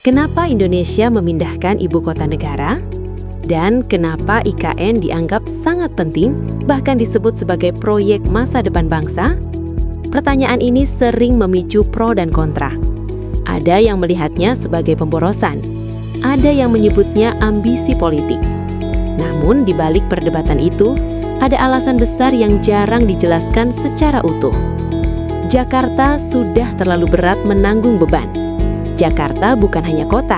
Kenapa Indonesia memindahkan ibu kota negara? Dan kenapa IKN dianggap sangat penting, bahkan disebut sebagai proyek masa depan bangsa? Pertanyaan ini sering memicu pro dan kontra. Ada yang melihatnya sebagai pemborosan, ada yang menyebutnya ambisi politik. Namun di balik perdebatan itu, ada alasan besar yang jarang dijelaskan secara utuh. Jakarta sudah terlalu berat menanggung beban. Jakarta bukan hanya kota,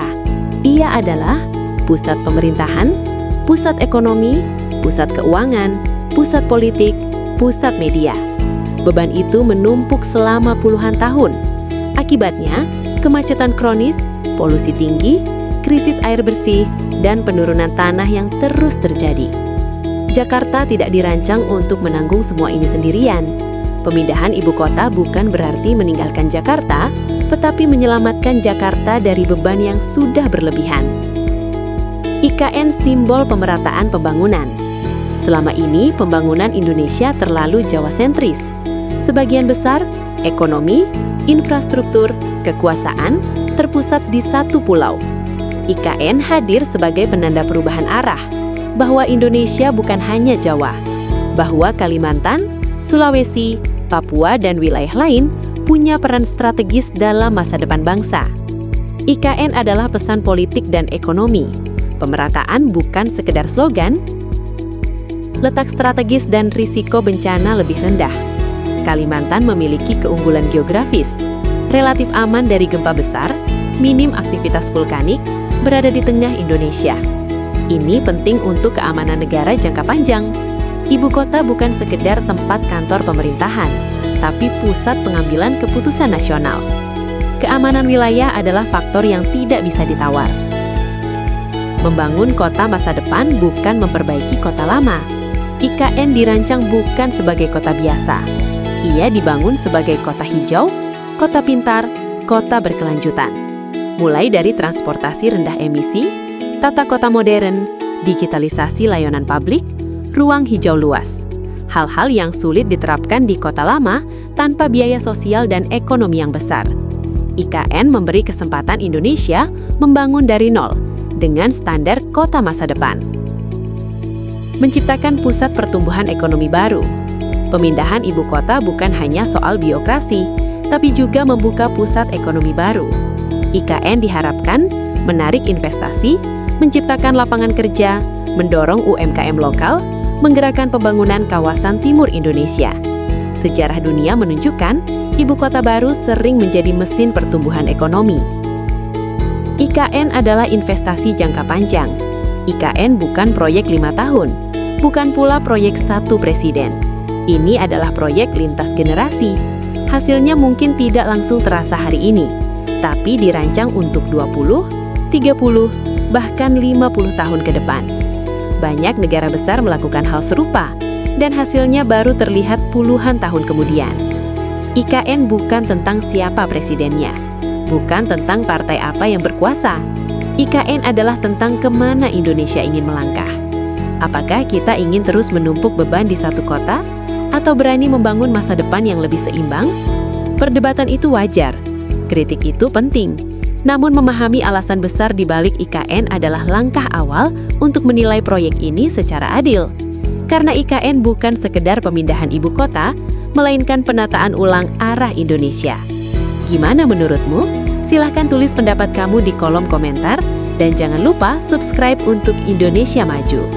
ia adalah pusat pemerintahan, pusat ekonomi, pusat keuangan, pusat politik, pusat media. Beban itu menumpuk selama puluhan tahun. Akibatnya, kemacetan kronis, polusi tinggi, krisis air bersih, dan penurunan tanah yang terus terjadi. Jakarta tidak dirancang untuk menanggung semua ini sendirian. Pemindahan ibu kota bukan berarti meninggalkan Jakarta, tetapi menyelamatkan Jakarta dari beban yang sudah berlebihan. IKN simbol pemerataan pembangunan. Selama ini, pembangunan Indonesia terlalu Jawa-sentris. Sebagian besar, ekonomi, infrastruktur, kekuasaan terpusat di satu pulau. IKN hadir sebagai penanda perubahan arah, bahwa Indonesia bukan hanya Jawa, bahwa Kalimantan, Sulawesi, Papua, dan wilayah lain punya peran strategis dalam masa depan bangsa. IKN adalah pesan politik dan ekonomi. Pemerataan bukan sekedar slogan. Letak strategis dan risiko bencana lebih rendah. Kalimantan memiliki keunggulan geografis, relatif aman dari gempa besar, minim aktivitas vulkanik, berada di tengah Indonesia. Ini penting untuk keamanan negara jangka panjang. Ibu kota bukan sekedar tempat kantor pemerintahan, tapi pusat pengambilan keputusan nasional. Keamanan wilayah adalah faktor yang tidak bisa ditawar. Membangun kota masa depan bukan memperbaiki kota lama. IKN dirancang bukan sebagai kota biasa. Ia dibangun sebagai kota hijau, kota pintar, kota berkelanjutan. Mulai dari transportasi rendah emisi, tata kota modern, digitalisasi layanan publik, ruang hijau luas. Hal-hal yang sulit diterapkan di kota lama tanpa biaya sosial dan ekonomi yang besar. IKN memberi kesempatan Indonesia membangun dari nol dengan standar kota masa depan. Menciptakan pusat pertumbuhan ekonomi baru. Pemindahan ibu kota bukan hanya soal birokrasi, tapi juga membuka pusat ekonomi baru. IKN diharapkan menarik investasi, menciptakan lapangan kerja, mendorong UMKM lokal, menggerakkan pembangunan kawasan timur Indonesia. Sejarah dunia menunjukkan, ibu kota baru sering menjadi mesin pertumbuhan ekonomi. IKN adalah investasi jangka panjang. IKN bukan proyek 5 tahun, bukan pula proyek satu presiden. Ini adalah proyek lintas generasi. Hasilnya mungkin tidak langsung terasa hari ini, tapi dirancang untuk 20, 30, bahkan 50 tahun ke depan. Banyak negara besar melakukan hal serupa, dan hasilnya baru terlihat puluhan tahun kemudian. IKN bukan tentang siapa presidennya, bukan tentang partai apa yang berkuasa. IKN adalah tentang kemana Indonesia ingin melangkah. Apakah kita ingin terus menumpuk beban di satu kota, atau berani membangun masa depan yang lebih seimbang? Perdebatan itu wajar, kritik itu penting. Namun memahami alasan besar di balik IKN adalah langkah awal untuk menilai proyek ini secara adil. Karena IKN bukan sekedar pemindahan ibu kota, melainkan penataan ulang arah Indonesia. Gimana menurutmu? Silahkan tulis pendapat kamu di kolom komentar, dan jangan lupa subscribe untuk Indonesia Maju.